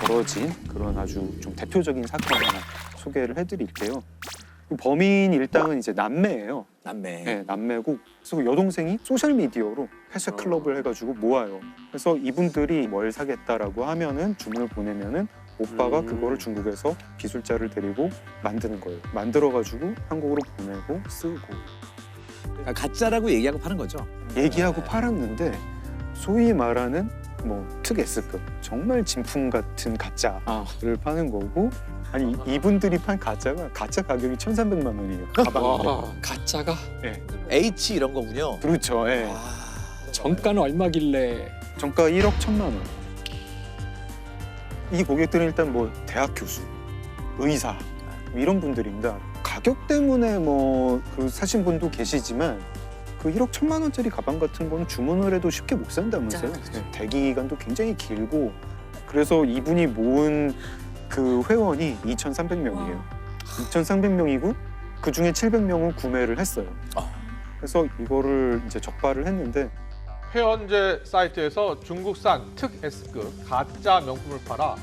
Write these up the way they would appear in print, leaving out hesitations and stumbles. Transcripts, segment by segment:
벌어진 그런 아주 좀 대표적인 사건 하나 소개를 해드릴게요. 범인 일당은 이제 남매예요. 남매. 네, 남매고 그래서 여동생이 소셜 미디어로 회색 클럽을 해가지고 모아요. 그래서 이분들이 뭘 사겠다라고 하면은 주문을 보내면은 오빠가 그거를 중국에서 기술자를 데리고 만드는 거예요. 만들어가지고 한국으로 보내고 쓰고 그러니까 가짜라고 얘기하고 파는 거죠. 얘기하고 팔았는데 소위 말하는 뭐 특 S급 정말 진품 같은 가짜를 파는 거고 아니 이분들이 판 가짜가 가짜 가격이 1,300만 원이에요. 가방인데. 와, 가짜가 H 이런 거군요. 그렇죠. 예. 정가는 얼마길래? 정가 1억 1,000만 원. 이 고객들은 일단 뭐 대학 교수, 의사 뭐 이런 분들입니다. 가격 때문에 뭐 그 사신 분도 계시지만 그 1억 1,000만 원짜리 가방 같은 건 주문을 해도 쉽게 못 산다면서요. 네, 대기 기간도 굉장히 길고 그래서 이분이 모은 그 회원이 2,300명이에요. 2,300명이고 그 중에 700명은 구매를 했어요. 그래서 이거를 이제 적발을 했는데 회원제 사이트에서 중국산 특 S급 가짜 명품을 팔아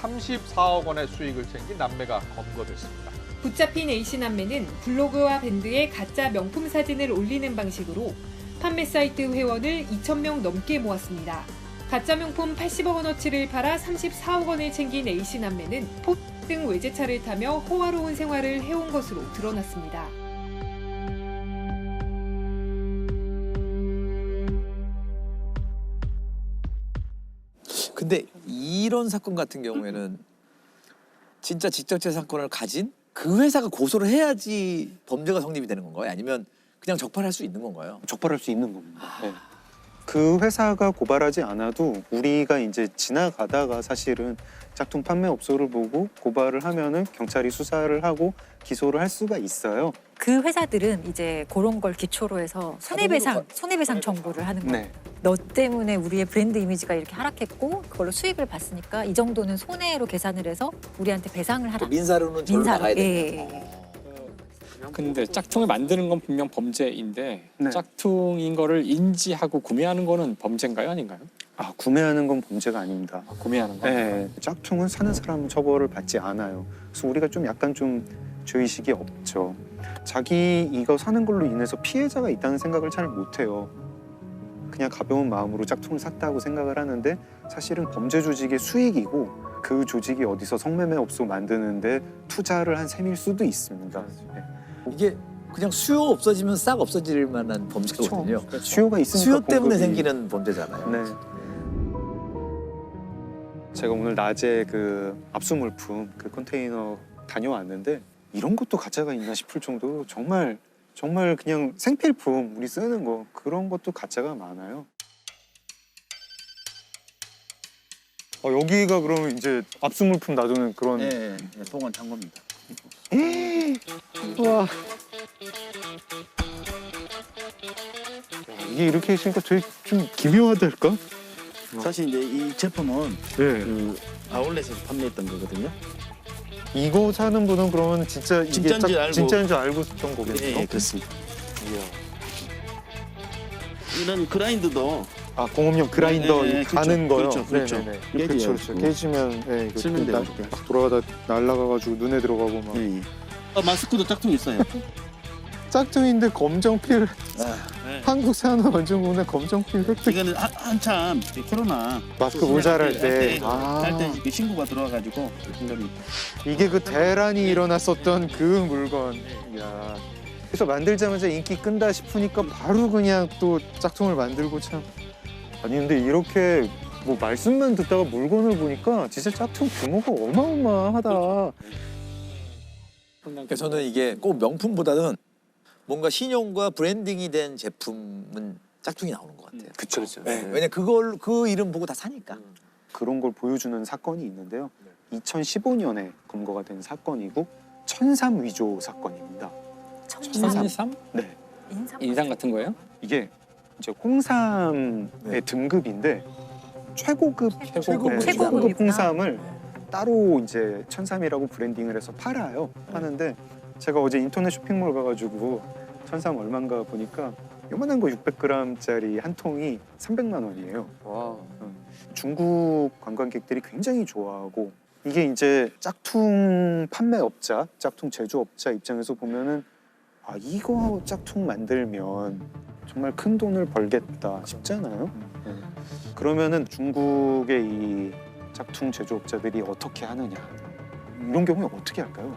34억 원의 수익을 챙긴 남매가 검거됐습니다. 붙잡힌 A씨 남매는 블로그와 밴드에 가짜 명품 사진을 올리는 방식으로 판매 사이트 회원을 2,000명 넘게 모았습니다. 가짜 명품 80억 원어치를 팔아 34억 원을 챙긴 A씨 남매는 포르쉐 등 외제차를 타며 호화로운 생활을 해온 것으로 드러났습니다. 근데 이런 사건 같은 경우에는 진짜 직접재산권을 가진 그 회사가 고소를 해야지 범죄가 성립이 되는 건가요? 아니면 그냥 적발할 수 있는 건가요? 적발할 수 있는 겁니다. 네. 그 회사가 고발하지 않아도 우리가 이제 지나가다가 사실은 짝퉁 판매업소를 보고 고발을 하면은 경찰이 수사를 하고 기소를 할 수가 있어요. 그 회사들은 이제 그런 걸 기초로 해서 손해배상 청구를 하는 거예요. 네. 너 때문에 우리의 브랜드 이미지가 이렇게 하락했고 그걸로 수익을 봤으니까 이 정도는 손해로 계산을 해서 우리한테 배상을 하라. 민사로는 절로 나가야 예. 돼요. 근데 짝퉁을 만드는 건 분명 범죄인데 네. 짝퉁인 거를 인지하고 구매하는 거는 범죄인가요, 아닌가요? 아, 구매하는 건 범죄가 아닙니다. 구매하는 거. 네, 짝퉁은 사는 사람은 처벌을 받지 않아요. 그래서 우리가 좀 약간 좀 죄의식이 없죠. 자기 이거 사는 걸로 인해서 피해자가 있다는 생각을 잘 못해요. 그냥 가벼운 마음으로 짝퉁을 샀다고 생각을 하는데 사실은 범죄 조직의 수익이고 그 조직이 어디서 성매매업소 만드는데 투자를 한 셈일 수도 있습니다. 네. 이게 그냥 수요 없어지면 싹 없어질 만한 범죄거든요. 그렇죠. 수요가 있으니까 수요 때문에 공급이- 생기는 범죄잖아요. 네. 제가 오늘 낮에 그 압수물품 그 컨테이너 다녀왔는데 이런 것도 가짜가 있나 싶을 정도로 정말 그냥 생필품 우리 쓰는 거 그런 것도 가짜가 많아요. 여기가 그러면 이제 압수물품 놔두는 그런 네, 보관 창고입니다. 와. 이게 이렇게 있으니까 되게 좀 기묘하달까? 사실 이제 이 제품은 네. 그 아울렛에서 판매했던 거거든요. 이거 사는 분은 그러면 진짜 이게 진짜인 줄 알고- 진짜인 줄 알고 썼던 거겠네요. 네, 그렇습니다. 이런 그라인드도 아, 공업용 그라인더 네, 네, 가는 거요. 그렇죠, 그렇죠. 네네네. 깨져요. 그렇죠. 깨지면 네, 이거 실면 나- 돼가지고. 막 돌아가다 날아가가지고 눈에 들어가고 막. 예, 예. 마스크도 짝퉁 있어요. 짝퉁인데 검정필 네. 한국 산업안전공단 검정필 획득. 이거는 한참 코로나 마스크 모자랄 때. 할때 신고가 들어와가지고 신고를 이게 그 대란이 일어났었던 그 물건. 야. 그래서 만들자마자 인기 끈다 싶으니까 바로 그냥 또 짝퉁을 만들고 참. 아니 근데 이렇게 뭐 말씀만 듣다가 물건을 보니까 진짜 짝퉁 규모가 어마어마하다. 그러니까 저는 이게 꼭 명품보다는 뭔가 신용과 브랜딩이 된 제품은 짝퉁이 나오는 것 같아요. 그쵸. 네. 왜냐 그걸 그 이름 보고 다 사니까. 그런 걸 보여주는 사건이 있는데요. 2015년에 검거가 된 사건이고 천삼 위조 사건입니다. 천삼? 네. 인삼 같은 거예요? 이게 이제 홍삼의 네. 등급인데 최고급 최고급이구나. 홍삼을 따로 이제 천삼이라고 브랜딩을 해서 팔아요. 하는데 제가 어제 인터넷 쇼핑몰 가가지고 천삼 얼마인가 보니까 요만한 거 600g짜리 한 통이 300만 원이에요. 와. 중국 관광객들이 굉장히 좋아하고 이게 이제 짝퉁 판매업자, 짝퉁 제조업자 입장에서 보면은 아 이거 짝퉁 만들면 정말 큰 돈을 벌겠다 싶잖아요. 네. 그러면은 중국의 이 짝퉁 제조업자들이 어떻게 하느냐 이런 경우에 어떻게 할까요?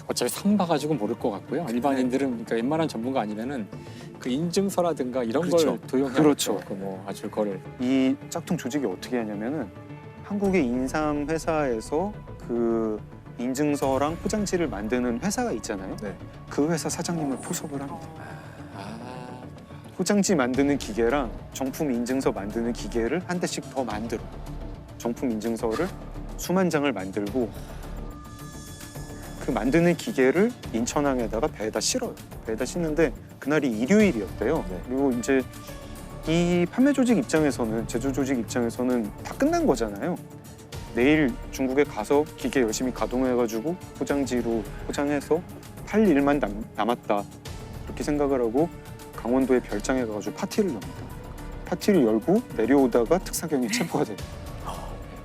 어차피 상 봐가지고 모를 것 같고요. 일반인들은 그러니까 웬만한 전문가 아니면은 그 인증서라든가 이런 그렇죠. 걸 도용해야 그렇죠. 그뭐 아주 그거를 이 짝퉁 조직이 어떻게 하냐면은 한국의 인삼 회사에서 그 인증서랑 포장지를 만드는 회사가 있잖아요. 네. 그 회사 사장님을 포섭을 합니다. 아, 포장지 만드는 기계랑 정품 인증서 만드는 기계를 한 대씩 더 만들어. 정품 인증서를 수만 장을 만들고 그 만드는 기계를 인천항에다가 배에다 실어요. 배에다 싣는데 그날이 일요일이었대요. 네. 그리고 이제 이 판매 조직 입장에서는 제조 조직 입장에서는 다 끝난 거잖아요. 내일 중국에 가서 기계 열심히 가동해가지고 포장지로 포장해서 팔 일만 남았다 그렇게 생각을 하고 강원도에 별장에 가가지고 파티를 엽니다. 파티를 열고 내려오다가 특사경이 체포가 돼요.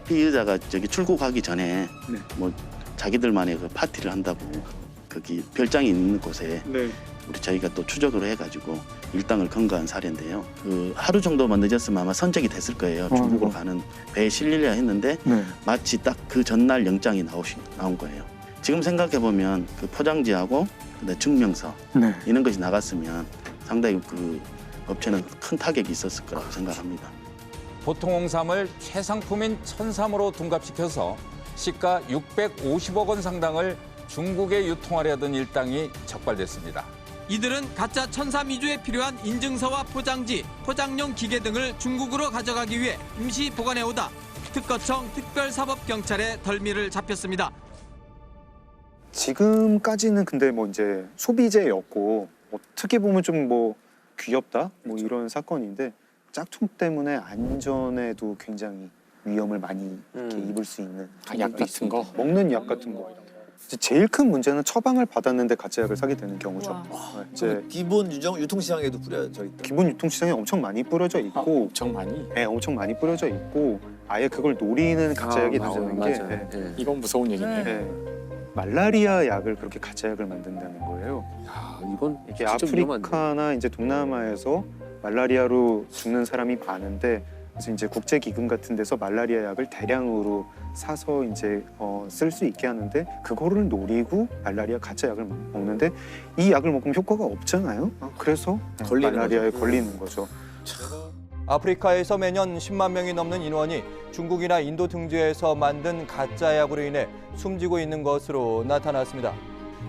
피의자가 저기 출국하기 전에 네. 뭐 자기들만의 그 파티를 한다고 거기 별장이 있는 곳에 네. 우리 저희가 또 추적을 해가지고 일당을 검거한 사례인데요. 그 하루 정도만 늦었으면 아마 선적이 됐을 거예요. 중국으로 가는 배에 실리려 했는데 네. 마치 딱 그 전날 영장이 나온 거예요. 지금 생각해 보면 그 포장지하고 그다음에 증명서 네. 이런 것이 나갔으면 상당히 그 업체는 큰 타격이 있었을 거라고 생각합니다. 보통 홍삼을 최상품인 천삼으로 둔갑시켜서 시가 650억 원 상당을 중국에 유통하려던 일당이 적발됐습니다. 이들은 가짜 천삼 이주에 필요한 인증서와 포장지, 포장용 기계 등을 중국으로 가져가기 위해 임시 보관해오다 특거청 특별사법경찰에 덜미를 잡혔습니다. 지금까지는 근데 뭐 이제 소비재였고 어떻게 보면 좀 뭐 귀엽다 뭐 이런 사건인데 짝퉁 때문에 안전에도 굉장히 위험을 많이 이렇게 입을 수 있는 약 같은 거. 먹는 약 같은 거. 이제 제일 큰 문제는 처방을 받았는데 가짜 약을 사게 되는 경우죠. 와. 네, 이제 기본 유통시장에도 뿌려져 있다. 기본 유통시장에 엄청 많이 뿌려져 아, 있고, 엄청 많이. 네, 엄청 많이 뿌려져 있고, 아예 그걸 노리는 가짜 약이 나오는 게 네, 이건 무서운 얘기네. 네, 말라리아 약을 그렇게 가짜 약을 만든다는 거예요. 야, 이건 이게 진짜 아프리카나 이제 동남아에서 말라리아로 죽는 사람이 많은데 그래서 이제 국제기금 같은 데서 말라리아 약을 대량으로 사서 이제 쓸 수 있게 하는데 그거를 노리고 말라리아 가짜 약을 먹는데 이 약을 먹으면 효과가 없잖아요. 그래서 걸리는 말라리아에 거죠. 걸리는 거죠. 아프리카에서 매년 10만 명이 넘는 인원이 중국이나 인도 등지에서 만든 가짜 약으로 인해 숨지고 있는 것으로 나타났습니다.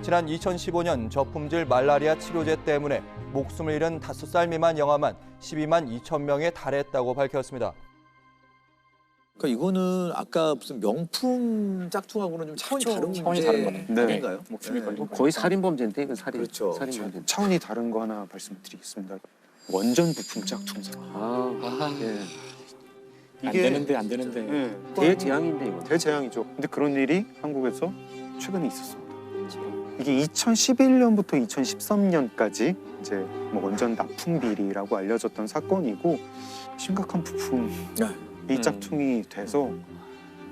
지난 2015년 저품질 말라리아 치료제 때문에 목숨을 잃은 5살 미만 영아만 12만 2천 명에 달했다고 밝혔습니다. 그러니까 이거는 아까 무슨 명품 짝퉁하고는 좀 차원이 다른 차원이 다른 거네. 네. 아닌가요? 목숨이 걸린 거. 거의 살인범죄인데 이건 살인. 그렇죠. 살인범죄. 차원이 다른 거 하나 말씀드리겠습니다. 원전 부품 짝퉁사. 아, 예. 안 되는데 안 되는데. 네, 대재앙인데 이거. 대재앙이죠. 근데 그런 일이 한국에서 최근에 있었습니다. 이게 2011년부터 2013년까지 이제 뭐 원전 납품 비리라고 알려졌던 사건이고 심각한 부품이 짝퉁이 돼서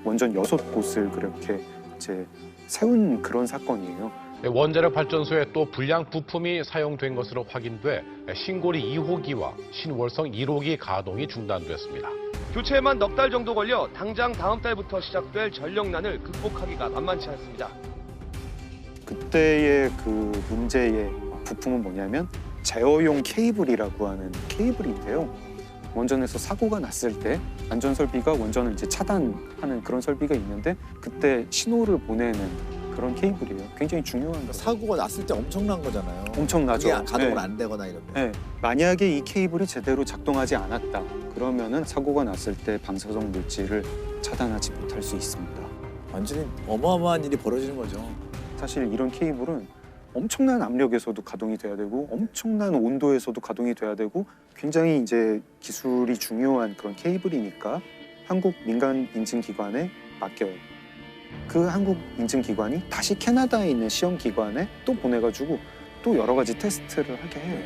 원전 6곳을 그렇게 이제 세운 그런 사건이에요. 원자력 발전소에 또 불량 부품이 사용된 것으로 확인돼 신고리 2호기와 신월성 1호기 가동이 중단됐습니다. 교체에만 넉 달 정도 걸려 당장 다음 달부터 시작될 전력난을 극복하기가 만만치 않습니다. 그때의 그 문제의 부품은 뭐냐면 제어용 케이블이라고 하는 케이블인데요. 원전에서 사고가 났을 때 안전 설비가 원전을 이제 차단하는 그런 설비가 있는데 그때 신호를 보내는 그런 케이블이에요. 굉장히 중요한 거. 사고가 났을 때 엄청난 거잖아요. 엄청나죠. 그게 가동을 네. 안 되거나 이러면. 네. 만약에 이 케이블이 제대로 작동하지 않았다. 그러면은 사고가 났을 때 방사성 물질을 차단하지 못할 수 있습니다. 완전히 어마어마한 일이 벌어지는 거죠. 사실 이런 케이블은 엄청난 압력에서도 가동이 돼야 되고 엄청난 온도에서도 가동이 돼야 되고 굉장히 이제 기술이 중요한 그런 케이블이니까 한국 민간 인증기관에 맡겨요. 그 한국 인증기관이 다시 캐나다에 있는 시험기관에 또 보내가지고 또 여러 가지 테스트를 하게 해요.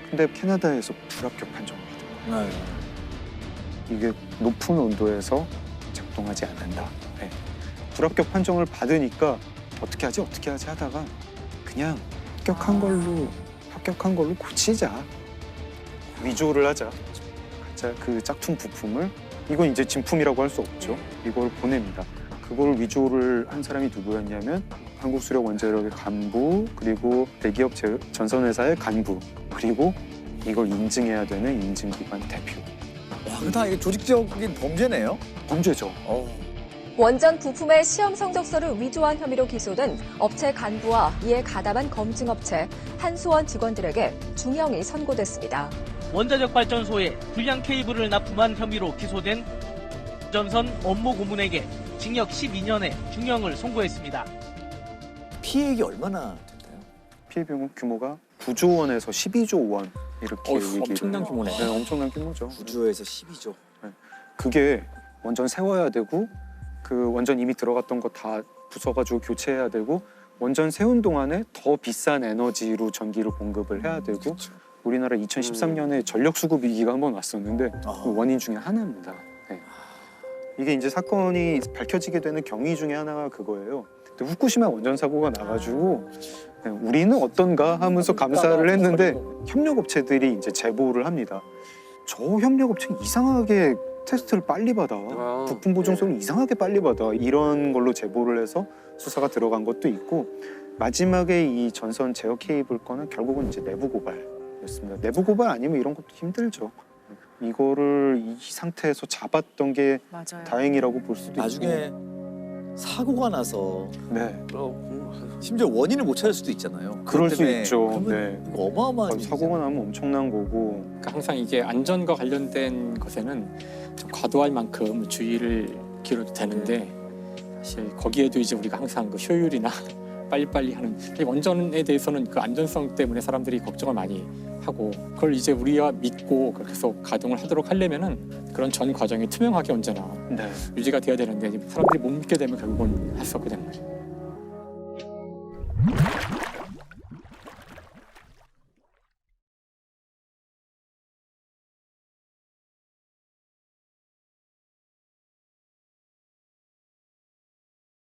근데 캐나다에서 불합격 판정을 받은 거예요. 이게 높은 온도에서 작동하지 않는다. 네. 불합격 판정을 받으니까 어떻게 하지 하다가 그냥 합격한 걸로 고치자. 위조를 하자. 가짜 그 짝퉁 부품을 이건 이제 진품이라고 할 수 없죠. 이걸 보냅니다. 그걸 위조를 한 사람이 누구였냐면 한국수력원자력의 간부, 그리고 대기업 전선회사의 간부, 그리고 이걸 인증해야 되는 인증기관 대표. 와, 다 이게 조직적인 범죄네요. 범죄죠. 원전 부품의 시험 성적서를 위조한 혐의로 기소된 업체 간부와 이에 가담한 검증업체 한수원 직원들에게 중형이 선고됐습니다. 원자력 발전소에 불량 케이블을 납품한 혐의로 기소된 전선 업무 고문에게 징역 12년의 중형을 선고했습니다. 피해액이 얼마나 된다요? 피해 규모가 9조 원에서 12조 원 이렇게 얘기를 엄청난 해요. 규모네요. 네, 엄청난 규모죠. 9조에서 12조. 그게 원전 세워야 되고 그 원전 이미 들어갔던 거 다 부숴가지고 교체해야 되고 원전 세운 동안에 더 비싼 에너지로 전기를 공급을 해야 되고 그렇죠. 우리나라 2013년에 전력 수급 위기가 한번 왔었는데 그 원인 중에 하나입니다. 네. 이게 이제 사건이 밝혀지게 되는 경위 중에 하나가 그거예요. 근데 후쿠시마 원전 사고가 나가지고 네, 우리는 어떤가 하면서 감사를 했는데 협력업체들이 이제 제보를 합니다. 저 협력업체 이상하게 테스트를 빨리 받아. 부품 보증서를 이상하게 빨리 받아. 이런 걸로 제보를 해서 수사가 들어간 것도 있고 마지막에 이 전선 제어 케이블 건은 결국은 이제 내부 고발이었습니다. 내부 고발 아니면 이런 것도 힘들죠. 이거를 이 상태에서 잡았던 게 맞아요. 다행이라고 볼 수도 나중에 있고. 사고가 나서 네. 심지어 원인을 못 찾을 수도 있잖아요. 그럴 수 때문에 있죠. 그러면 네. 이거 어마어마한 사고가 나면 엄청난 거고. 그러니까 항상 이게 안전과 관련된 것에는 좀 과도할 만큼 주의를 기울여도 되는데 사실 거기에도 이제 우리가 항상 그 효율이나 빨리빨리 하는 원전에 대해서는 그 안전성 때문에 사람들이 걱정을 많이 하고 그걸 이제 우리가 믿고 계속 가동을 하도록 하려면은 그런 전 과정이 투명하게 언제나 네. 유지가 돼야 되는데 사람들이 못 믿게 되면 결국은 할 수 없게 되는 거죠.